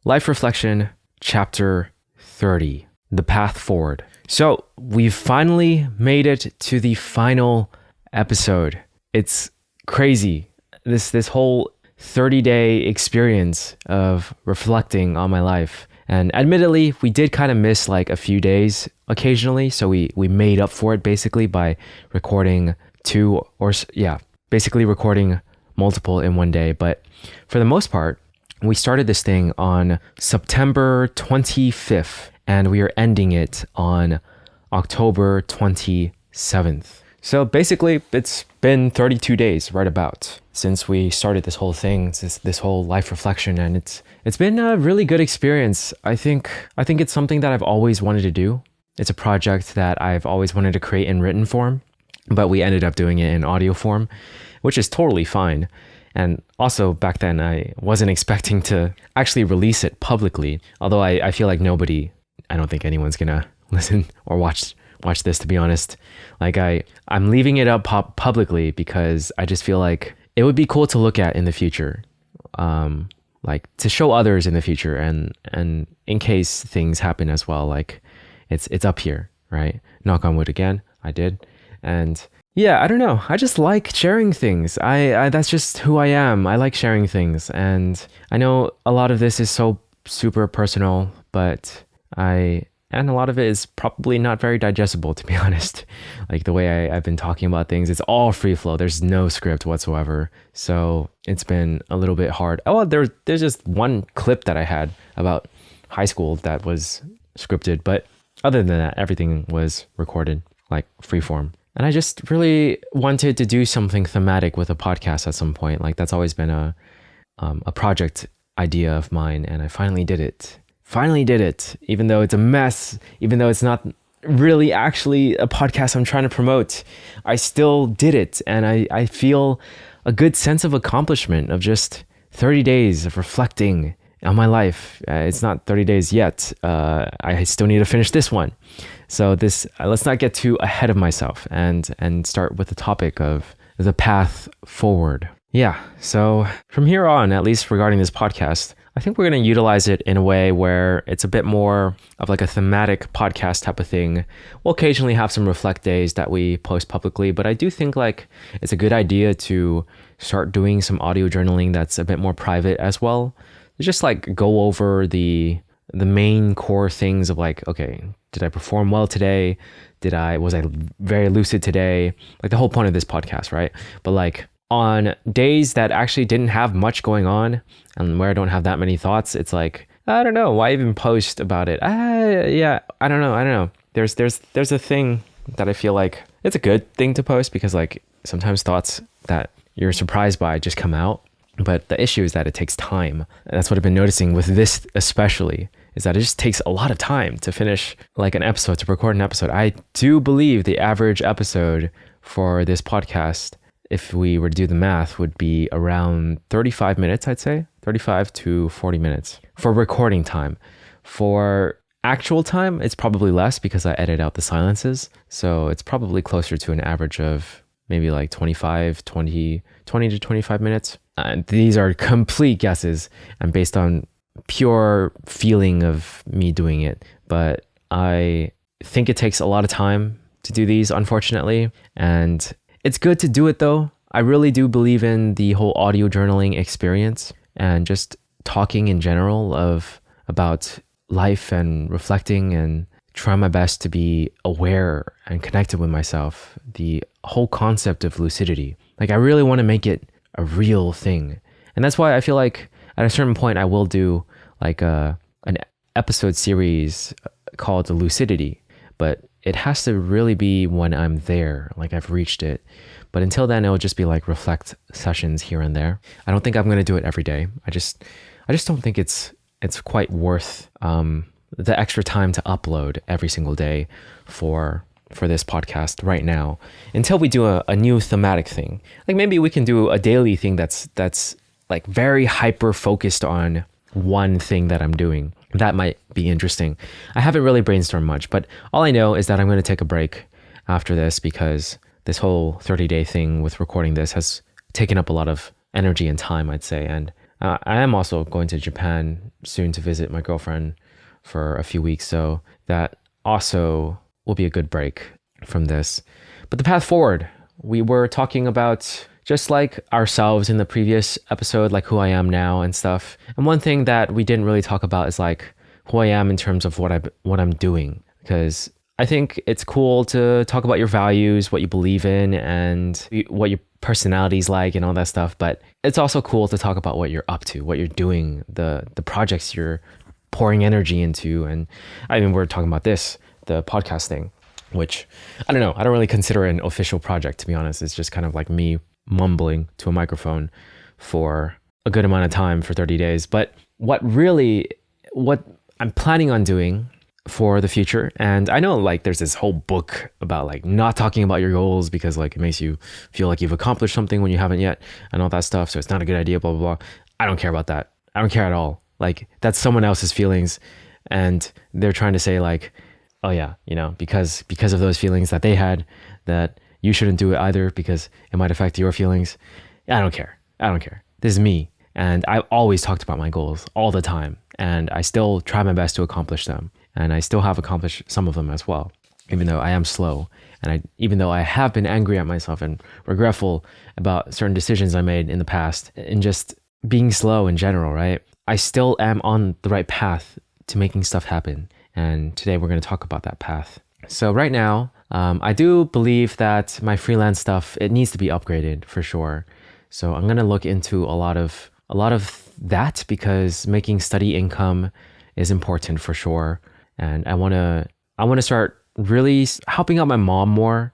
Life Reflection, Chapter 30, The Path Forward. So we've finally made it to the final episode. It's crazy. This whole 30-day experience of reflecting on my life. And admittedly, we did kind of miss like a few days occasionally. So we made up for it basically by recording basically recording multiple in one day. But for the most part, we started this thing on September 25th and we are ending it on October 27th. So basically, it's been 32 days right about since we started this whole thing, this whole life reflection, and it's been a really good experience. I think it's something that I've always wanted to do. It's a project that I've always wanted to create in written form, but we ended up doing it in audio form, which is totally fine. And also back then, I wasn't expecting to actually release it publicly, although I feel like I don't think anyone's gonna listen or watch this, to be honest. Like I'm leaving it up publicly because I just feel like it would be cool to look at in the future, like to show others in the future, and in case things happen as well, like it's up here, right? Knock on wood again, I did. And yeah, I don't know, I just like sharing things. I that's just who I am. I like sharing things, and I know a lot of this is so super personal, but and a lot of it is probably not very digestible, to be honest. Like the way I've been talking about things, it's all free flow. There's no script whatsoever. So it's been a little bit hard. Oh, there's just one clip that I had about high school that was scripted. But other than that, everything was recorded, like free form. And I just really wanted to do something thematic with a podcast at some point. Like that's always been a project idea of mine. And I finally did it. Even though it's a mess, even though it's not really actually a podcast I'm trying to promote, I still did it. And I feel a good sense of accomplishment of just 30 days of reflecting on my life. It's not 30 days yet. I still need to finish this one. So let's not get too ahead of myself and start with the topic of the path forward. Yeah, so from here on, at least regarding this podcast, I think we're going to utilize it in a way where it's a bit more of like a thematic podcast type of thing. We'll occasionally have some reflect days that we post publicly, but I do think like it's a good idea to start doing some audio journaling that's a bit more private as well. Just like go over the main core things of like, okay, did I perform well today? Was I very lucid today? Like the whole point of this podcast, right? But like on days that actually didn't have much going on and where I don't have that many thoughts, it's like, I don't know, why even post about it? I don't know. There's a thing that I feel like it's a good thing to post because like sometimes thoughts that you're surprised by just come out. But the issue is that it takes time. And that's what I've been noticing with this especially, is that it just takes a lot of time to finish like an episode, to record an episode. I do believe the average episode for this podcast, if we were to do the math, would be around 35 minutes, I'd say. 35 to 40 minutes for recording time. For actual time, it's probably less because I edit out the silences. So it's probably closer to an average of maybe like 20 to 25 minutes. And these are complete guesses and based on pure feeling of me doing it. But I think it takes a lot of time to do these, unfortunately. And it's good to do it though. I really do believe in the whole audio journaling experience and just talking in general about life and reflecting and trying my best to be aware and connected with myself. The whole concept of lucidity. Like I really want to make it a real thing. And that's why I feel like at a certain point I will do like an episode series called Luucidity, but it has to really be when I'm there, like I've reached it. But until then, it'll just be like reflect sessions here and there. I don't think I'm going to do it every day. I just don't think it's quite worth the extra time to upload every single day for this podcast right now, until we do a new thematic thing. Like maybe we can do a daily thing that's like very hyper focused on one thing that I'm doing. That might be interesting. I haven't really brainstormed much, but all I know is that I'm going to take a break after this because this whole 30-day thing with recording this has taken up a lot of energy and time, I'd say. And I am also going to Japan soon to visit my girlfriend for a few weeks. So that also will be a good break from this. But the path forward, we were talking about just like ourselves in the previous episode, like who I am now and stuff. And one thing that we didn't really talk about is like who I am in terms of what I'm doing, because I think it's cool to talk about your values, what you believe in, and what your personality's like and all that stuff. But it's also cool to talk about what you're up to, what you're doing, the projects you're pouring energy into. And I mean, we're talking about this, the podcast thing, which I don't know. I don't really consider it an official project, to be honest. It's just kind of like me mumbling to a microphone for a good amount of time for 30 days. But what I'm planning on doing for the future, and I know like there's this whole book about like not talking about your goals because like it makes you feel like you've accomplished something when you haven't yet and all that stuff, so it's not a good idea, blah blah blah. I don't care about that. I don't care at all. Like that's someone else's feelings, and they're trying to say like, oh yeah, you know, because of those feelings that they had, that you shouldn't do it either because it might affect your feelings. I don't care. This is me, and I've always talked about my goals all the time, and I still try my best to accomplish them. And I still have accomplished some of them as well, even though I am slow. And even though I have been angry at myself and regretful about certain decisions I made in the past and just being slow in general, right? I still am on the right path to making stuff happen. And today we're going to talk about that path. So right now, I do believe that my freelance stuff, it needs to be upgraded for sure. So I'm going to look into a lot of that because making steady income is important for sure. And I want to start really helping out my mom more,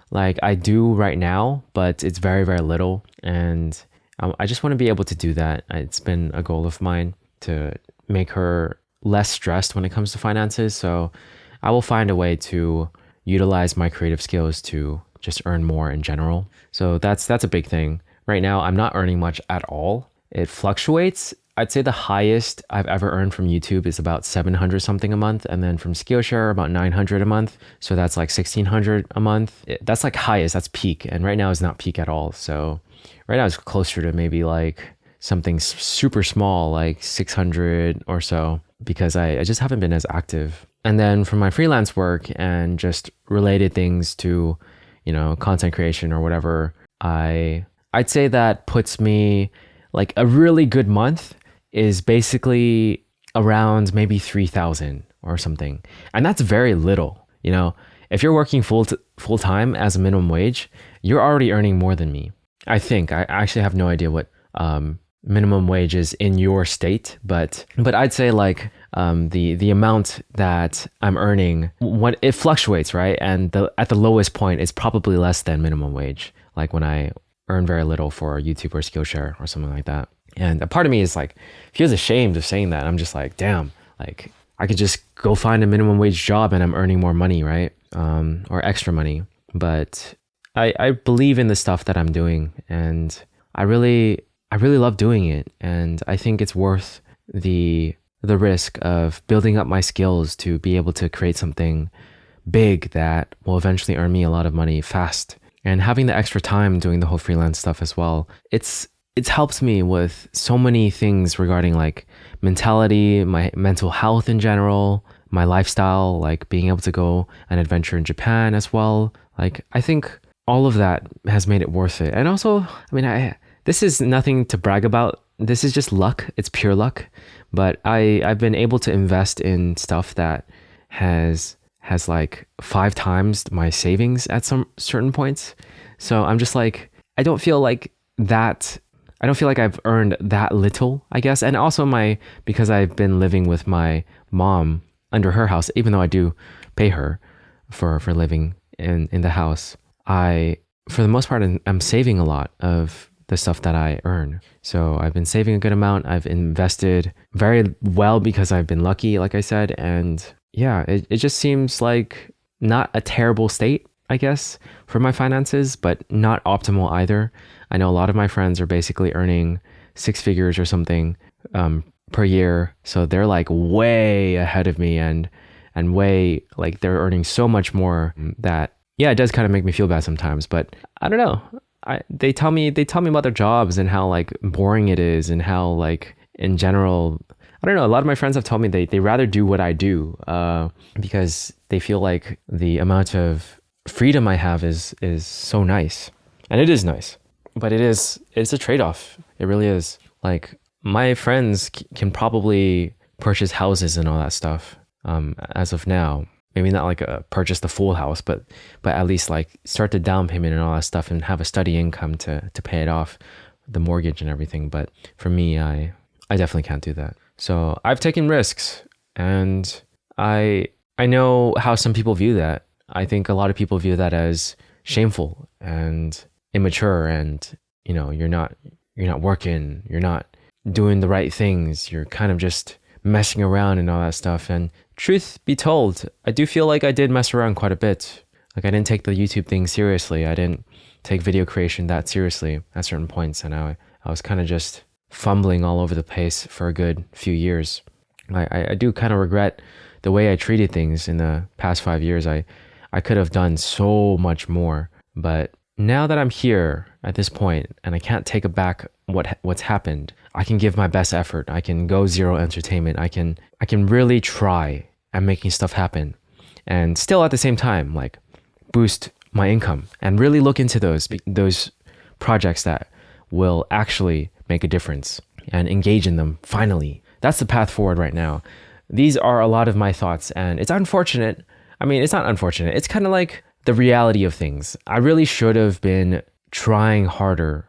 like I do right now, but it's very, very little. And I just want to be able to do that. It's been a goal of mine to make her less stressed when it comes to finances. So I will find a way to utilize my creative skills to just earn more in general. So that's a big thing. Right now, I'm not earning much at all. It fluctuates. I'd say the highest I've ever earned from YouTube is about 700 something a month. And then from Skillshare, about 900 a month. So that's like 1600 a month. That's like highest, that's peak. And right now is not peak at all. So right now it's closer to maybe like something super small, like 600 or so, because I just haven't been as active. And then for my freelance work and just related things to, you know, content creation or whatever, I'd say that puts me like a really good month is basically around maybe 3,000 or something. And that's very little. You know, if you're working full time as a minimum wage, you're already earning more than me. I think. I actually have no idea what minimum wage is in your state, but I'd say like the amount that I'm earning, what it fluctuates, right? And at the lowest point, it's probably less than minimum wage. Like when I earn very little for YouTube or Skillshare or something like that. And a part of me is like, feels ashamed of saying that. I'm just like, damn, like I could just go find a minimum wage job and I'm earning more money, right? Or extra money. But I believe in the stuff that I'm doing, and I really love doing it. And I think it's worth the risk of building up my skills to be able to create something big that will eventually earn me a lot of money fast. And having the extra time doing the whole freelance stuff as well, it's helped me with so many things regarding like mentality, my mental health in general, my lifestyle, like being able to go an adventure in Japan as well. Like I think all of that has made it worth it. And also, I mean, this is nothing to brag about. This is just luck. It's pure luck. But I've been able to invest in stuff that has like 5 times my savings at some certain points. So I'm just like, I don't feel like I've earned that little, I guess. And also because I've been living with my mom under her house, even though I do pay her for living in the house, for the most part, I'm saving a lot of the stuff that I earn. So I've been saving a good amount. I've invested very well because I've been lucky, like I said. And yeah, it just seems like not a terrible state, I guess, for my finances, but not optimal either. I know a lot of my friends are basically earning 6 figures or something per year. So they're like way ahead of me and way like they're earning so much more that, yeah, it does kind of make me feel bad sometimes. But I don't know. they tell me about their jobs and how like boring it is, and how like in general, I don't know, a lot of my friends have told me they rather do what I do, because they feel like the amount of freedom I have is so nice. And it is nice, but it's a trade-off. It really is. Like my friends can probably purchase houses and all that stuff, as of now. Maybe not like purchase the full house, but at least like start the down payment and all that stuff, and have a steady income to pay it off, the mortgage and everything. But for me, I definitely can't do that. So I've taken risks, and I know how some people view that. I think a lot of people view that as shameful and immature, and you're not working, you're not doing the right things, you're kind of just messing around and all that stuff. And truth be told, I do feel like I did mess around quite a bit. Like I didn't take the YouTube thing seriously. I didn't take video creation that seriously at certain points, and I was kind of just fumbling all over the place for a good few years. I do kind of regret the way I treated things in the past 5 years. I could have done so much more, but now that I'm here at this point and I can't take back what's happened, I can give my best effort. I can go zero entertainment. I can really try at making stuff happen, and still at the same time like boost my income and really look into those projects that will actually make a difference and engage in them. Finally, that's the path forward right now. These are a lot of my thoughts, and it's unfortunate. I mean, it's not unfortunate. It's kind of like the reality of things. I really should have been trying harder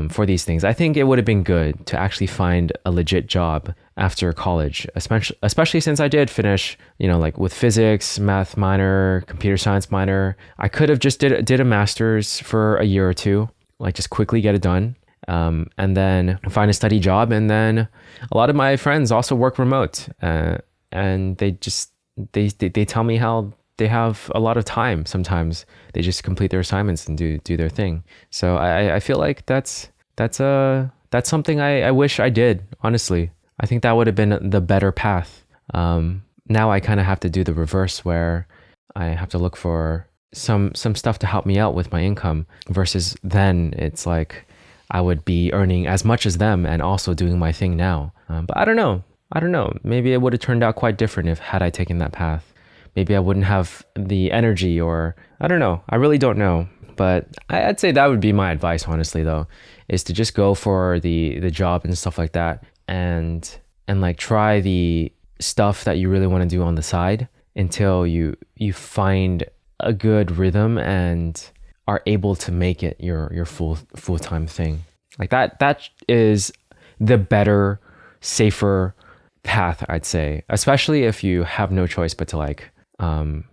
for these things. I think it would have been good to actually find a legit job after college, especially since I did finish, like with physics, math minor, computer science minor. I could have just did a master's for a year or two, like just quickly get it done, and then find a steady job. And then a lot of my friends also work remote, and they tell me how they have a lot of time. Sometimes they just complete their assignments and do their thing. So I feel like that's something I wish I did, honestly. I think that would have been the better path. Now I kind of have to do the reverse, where I have to look for some stuff to help me out with my income, versus then it's like I would be earning as much as them and also doing my thing now. But I don't know. Maybe it would have turned out quite different had I taken that path. Maybe I wouldn't have the energy, or I don't know. I really don't know. But I'd say that would be my advice, honestly, though, is to just go for the job and stuff like that, and like try the stuff that you really want to do on the side until you find a good rhythm and are able to make it your full-time thing. Like that is the better, safer path, I'd say, especially if you have no choice but to like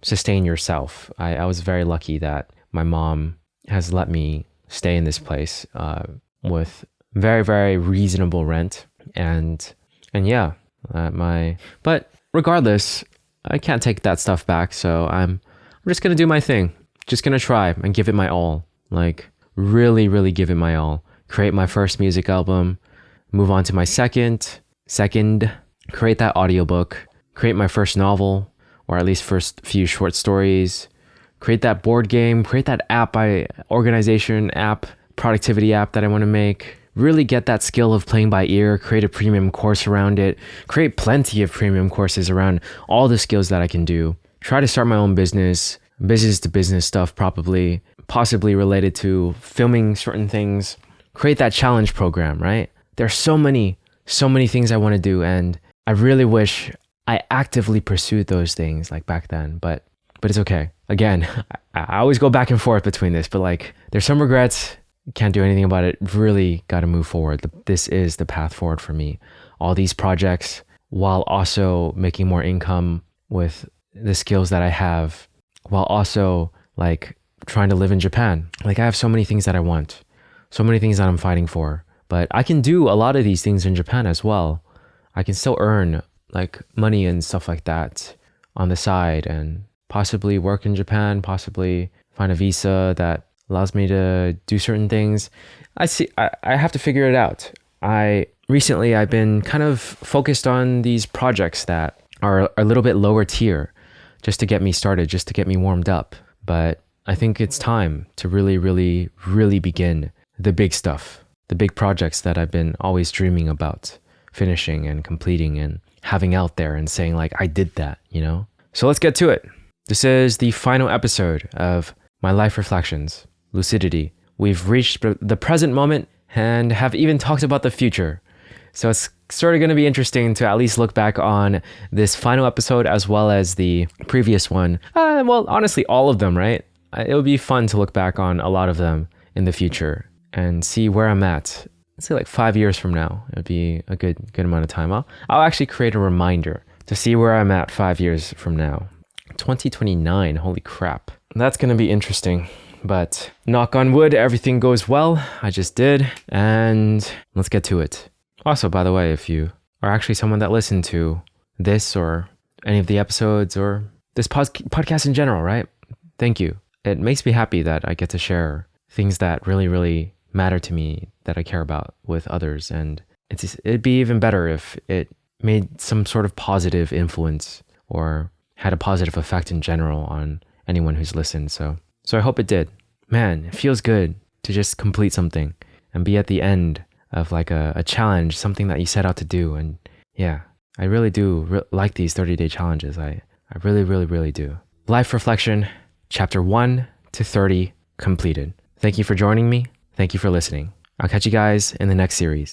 sustain yourself. I was very lucky that my mom has let me stay in this place with very, very reasonable rent, and yeah, but regardless, I can't take that stuff back, so I'm just gonna do my thing. Just gonna try and give it my all, like really, really give it my all. Create my first music album, move on to my second, create that audiobook, create my first novel, or at least first few short stories, create that board game, create that organization app, productivity app that I want to make, really get that skill of playing by ear, create a premium course around it, create plenty of premium courses around all the skills that I can do, try to start my own business to business stuff, possibly related to filming certain things, create that challenge program, right? There's so many things I want to do, and I really wish I actively pursued those things like back then, but it's okay. Again, I always go back and forth between this, but like there's some regrets, can't do anything about it. Really got to move forward. This is the path forward for me. All these projects, while also making more income with the skills that I have, while also like trying to live in Japan. Like I have so many things that I want, so many things that I'm fighting for, but I can do a lot of these things in Japan as well. I can still earn like money and stuff like that on the side, and possibly work in Japan, possibly find a visa that allows me to do certain things. I have to figure it out. Recently I've been kind of focused on these projects that are a little bit lower tier, just to get me started, just to get me warmed up. But I think it's time to really, really, really begin the big stuff, the big projects that I've been always dreaming about finishing and completing and having out there and saying like, I did that, you know? So let's get to it. This is the final episode of my life reflections, Luucidity. We've reached the present moment and have even talked about the future. So it's sort of going to be interesting to at least look back on this final episode as well as the previous one. Well, honestly, all of them, right? It would be fun to look back on a lot of them in the future and see where I'm at. Let's say like 5 years from now. It would be a good amount of time. I'll actually create a reminder to see where I'm at 5 years from now. 2029, holy crap. That's going to be interesting. But knock on wood, everything goes well. I just did. And let's get to it. Also, by the way, if you are actually someone that listened to this or any of the episodes or this podcast in general, right? Thank you. It makes me happy that I get to share things that really, really matter to me, that I care about with others. And it'd be even better if it made some sort of positive influence or had a positive effect in general on anyone who's listened. So I hope it did. Man, it feels good to just complete something and be at the end of like a challenge, something that you set out to do. And yeah, I really do like these 30-day challenges. I really, really, really do. Life reflection, chapter 1 to 30 completed. Thank you for joining me. Thank you for listening. I'll catch you guys in the next series.